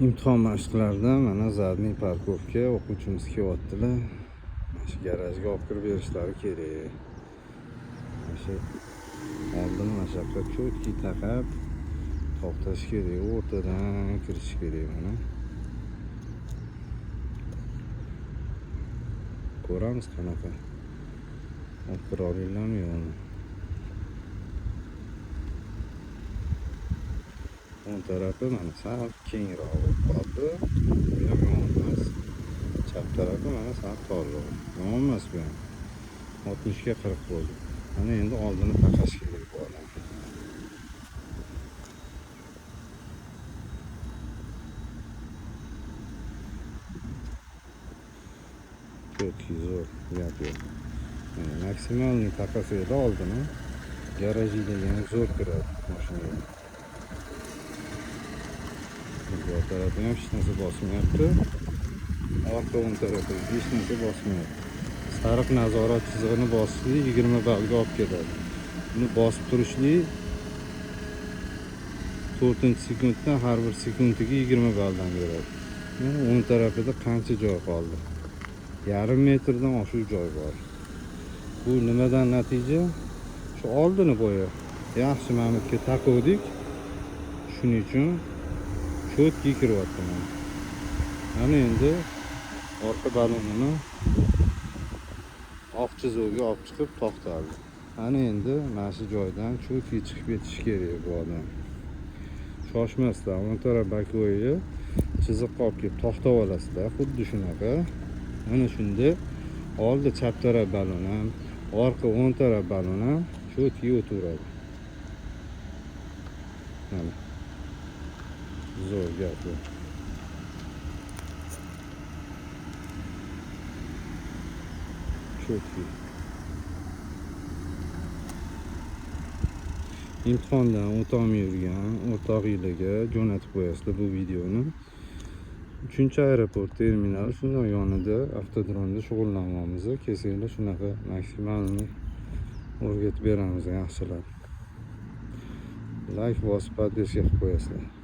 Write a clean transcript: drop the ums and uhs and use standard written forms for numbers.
imtihon mashqlarida mana zadniy parkovka o'quvchimiz kelyaptilar. Mana shu garajga olib kirib berishlari kerak. Mana shu oldin mana shu yoqqa cho'tki taqab to'xtash kerak, o'rtadan kirish kerak. Mana ko'ramiz qanaqa olib kira olinglarmi yo'qmi. O'ng tarafi mana sal kengroq qoldi. Bu ham yomon emas. Chap tarafi mana sal torroq. Yomon emas bu ham. 60 ga 40 bo'ldi. Mana endi oldini taqash kerak bu odam. Cho'tki zo'r gap yo'q. Maksimalni taqasa edi oldini. Garajiga yana zo'r kiradi mashinaga. Bu tarafı ham hech narsa bosmayapti. Orqa o'ng tarafi hech narsa bosmayapti. Sariq nazorat chizig'ini bosishli 20 ballga olib keladi. Buni bosib turishli 4-sekunddan har bir sekundiga 20 balldan beradi. Mana o'ng tarafida qancha joy qoldi? Yarim metrdan oshiq joy bor. Bu nimadan natija? Shu oldini bo'yi yaxshi mamlakatga taquvdik. Shuning uchun cho'tki kiryapti mana. Mana endi orqa balonini oq chizuvga olib chiqib to'xtaldi. Mana endi mana shu joydan cho'tki chiqib ketish kerak bu odam. Shoshmasdan o'ng taraf bakoyi chiziq olib kelib to'xtab olasizlar, xuddi shunaqa. Mana shunda oldi chap taraf balon ham, orqa o'ng taraf balon ham cho'tki o'taveradi. Mana zo'r gap bu. Cho'tki. Imtihondan o'tolmay yurgan o'rtog'inglarga jo'natib qo'yasizlar bu videoni. 3-aeroport terminali shunday yonida avtodromda shug'ullanamiz. Kelsanglar shunaqa maksimalni o'rgatib beramiz yaxshilab. Like bosib podpiska qilib qo'yasizlar.